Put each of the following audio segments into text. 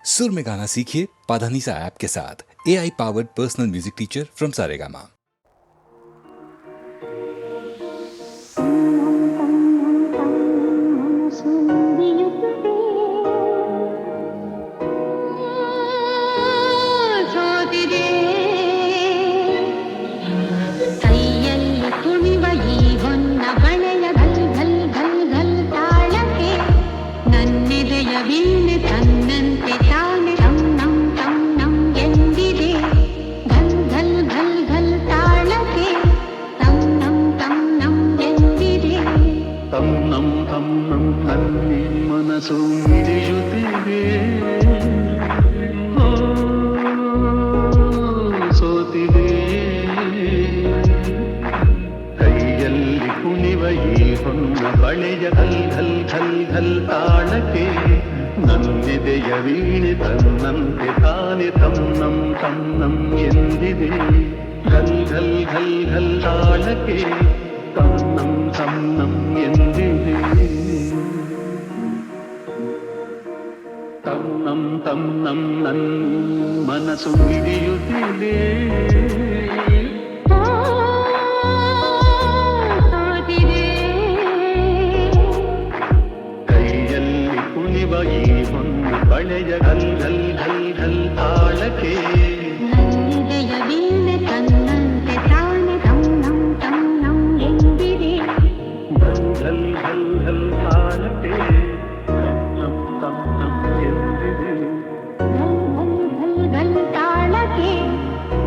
सुर में गाना सीखिए पाधानीसा ऐप के साथ। AI powered personal music teacher from Saregama. ಮನಸ್ಸು ಮಿಡಿಯುತ್ತಿದೆ, ಸೋತಿದೆ ಕೈಯಲ್ಲಿ ಕುಣಿವ ಈ ಹೊನ್ನ ಬಳೆಯ ಘಲ್ ಘಲ್ ಘಲ್ ಘಲ್ ತಾಳಕ್ಕೆ ನನ್ನೆದೆಯ ವೀಣೆ ತನ್ನಂತೆ ತಾನೆ ತನ್ನಂ ತನ್ನಂ ಎಂದಿದೆ. ಘಲ್ ಘಲ್ ಘಲ್ ಘಲ್ ತಾಳಕ್ಕೆ ತನ್ನಂ ತನ್ನಂ ಎಂದಿದೆ. ತನ್ನಂ ತನ್ನಂ ನನ್ ಮನಸ್ಸು ಹಿಡಿಯುತ್ತಿದೆ, ಕೈಯಲ್ಲಿ ಕುಣಿವ ಈ ಹೊನ್ನ ಬಳೆಯ ಘಲ್ ಘಲ್ ಘಲ್ ಘಲ್ ತಾಳಕ್ಕೆ ಘಲ್ ಘಲ್ ಘಲ್ ತಾಳಕ್ಕೆ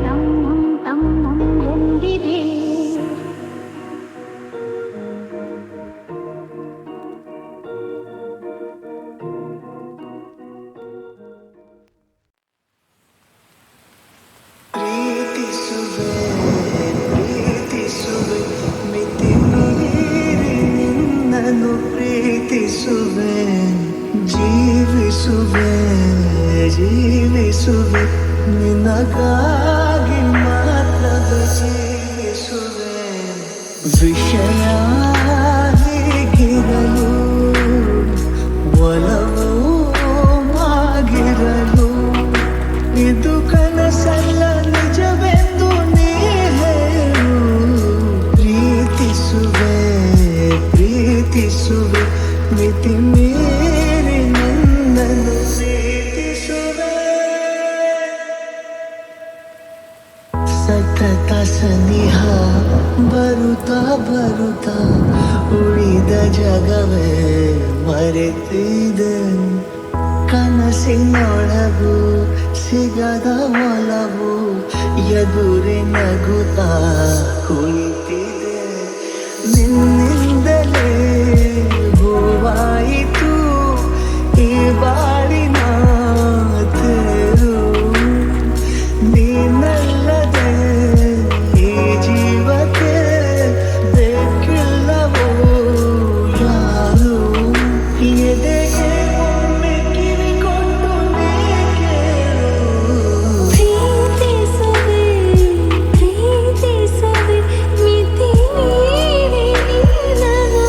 ತನ್ನಂ ತನ್ನಂ ಎಂದಿದೆ. ಪ್ರೀತಿಸುವೆ, ಜೀವಿಸುವೆ ಜೀವಿಸುವೆ ನಿನಗಾಗಿ ಮಾತ್ರವೇ ಜೀವಿಸುವೆ. ವಿಷಯ ಹೀಗಿರಲು ಒಲವು ಆಗಿರಲು ಇದು ಕನಸಲ್ಲ ನಿಜವೆಂದು ನೀ ಹೇಳು. ಪ್ರೀತಿಸುವೆ ಪ್ರೀತಿಸುವೆ ಮಿತಿ ಮೀರಿ ನನ್ನನ್ನು ಪ್ರೀತಿಸುವೆ. ಸತತ ಸನಿಹ ಬರುತ್ತಾ ಬರುತ್ತಾ ಉಳಿದ ಜಗವೇ ಮರೆತಿದೆ. ಕನಸಿನೊಳಗು ಸಿಗದ ಒಲವು ಎದುರೆ ನಗುತ್ತಾ ಕುಳಿತಿದೆ. ನಿನ್ನಿಂದಲೇ ಹೂವಾಯಿತು ಈ ಬಾಳಿನ ತೇರು, ನೀನಲ್ಲದೆ ಈ ಜೀವಕ್ಕೆ ಬೇಕಿಲ್ಲವೋ ಯಾರು. ಎದೆಗೆ ಒಮ್ಮೆ ಕಿವಿಕೊಂಡು ನೀ ಕೇಳು. ಪ್ರೀತಿಸುವೆ ಪ್ರೀತಿಸುವೆ ಮಿತಿ ಮೀರಿ ನಿನ್ನನ್ನು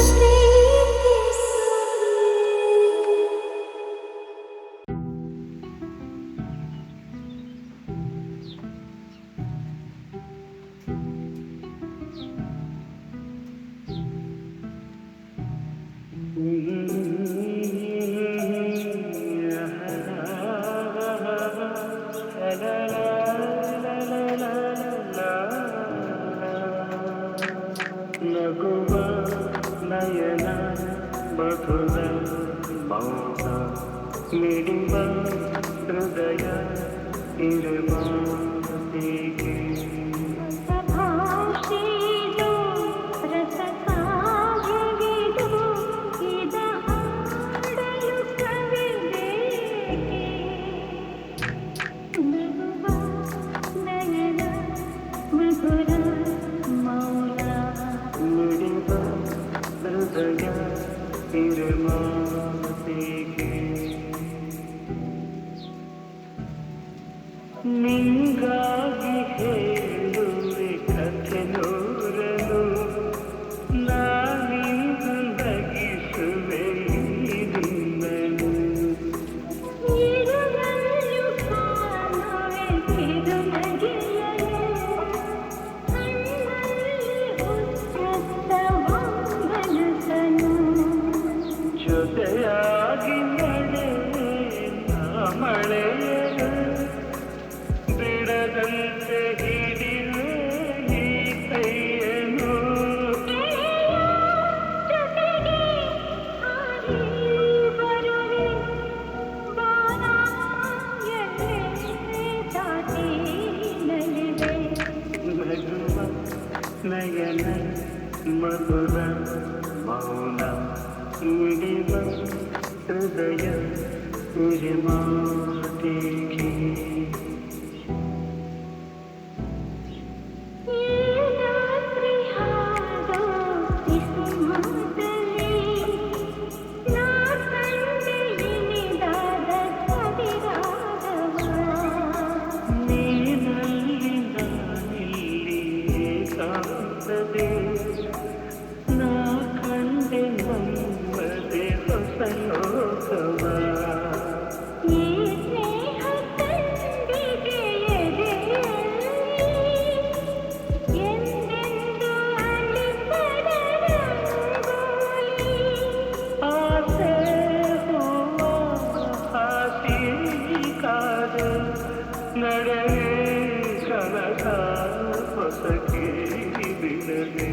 ನಗುವ ನಯನ ಮಧುರ ಮೌನ ಮಿಡಿವ ಹೃದಯ ಇರುವ ಹೀಗೆ. ನಿಂಗಾಗಿ ಹೇಳುವೆ ಕಥೆ ನೂರನು, ನಾನಿಂದು ನಗಿಸುವೆ ನಿನ್ನನು. ಇರುವನು ಮಧುರ ಮೌನ ನುಡಿವ ಹೃದಯ ತುಜೆ ಮಾತಿಗೆ ನಾ ಕಂಡೆ ನಮ್ಮದೆ ಹೊಸ ಲೋಕವ ಆಸೆ ಹೂವ ಹಾಸಿ ಕಾದ ನಡೆಯೇ ಕನಕ ಹೊಸಕಿ ಬಿಡದೆ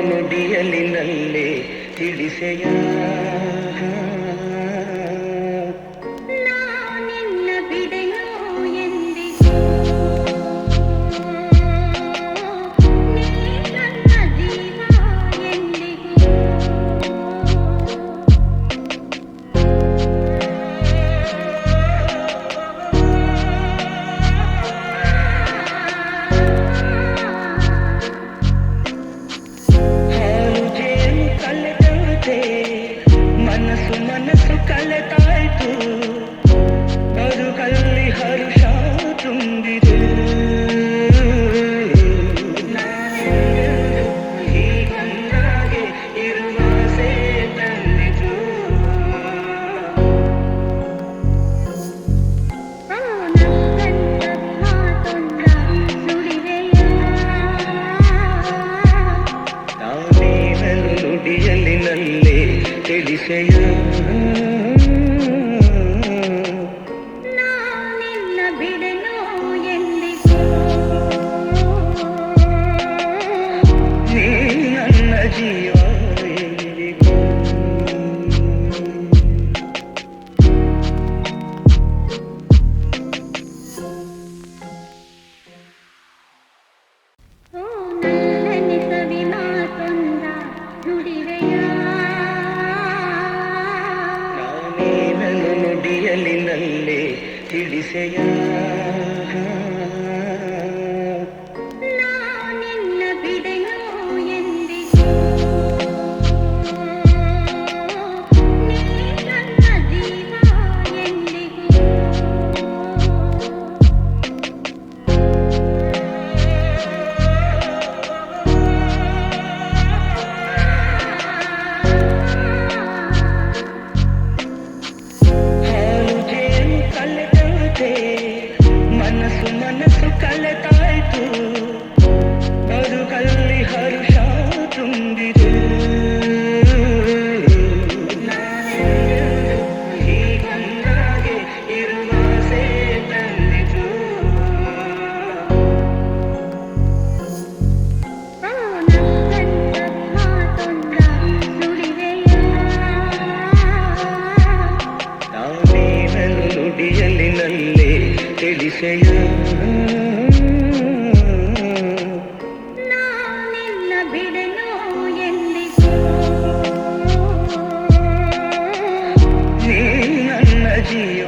ನುಡಿಯಲಿನಲ್ಲೇ ತಿಳಿಸೆಯ ನಿನ್ನ ಬಿಡೆಯೋ ಎಂದಿಗೂ ನೀ ನನ್ನ ಜೀವ ಎಂದಿಗೂ ಮನಸ್ಸು ಕಲೆತಾಯ್ತು ಬದುಕಲ್ಲಿ ಹರುಷ ತುಂಬಿದೆ ಹೀಗಂದಾಗೆ ಇರುವ ಆಸೆ ತಂದಿತು ನಾನೇನನ್ನು ನುಡಿಯಲಿನಲ್ಲೇ ತಿಳಿಸೆಯ ನಿನ್ನ ಬಿಡೆನೋ ಎಂದಿಗೂ ನೀ ನನ್ನ ಜೀವ ಎಂದಿಗೂ ನನ್ನೆಸವಿ ಮಾತೊಂದ ನುಡಿವೆಯ ನಾನೇನನ್ನು ನುಡಿಯಲಿನಲ್ಲೇ ತಿಳಿಸೆಯ ತಿಳಿಸೆಯ ನಾನಿನ್ನ ಬಿಡೆನೋ ಎಂದಿಗೂ ನೀ ನನ್ನ ಜೀವ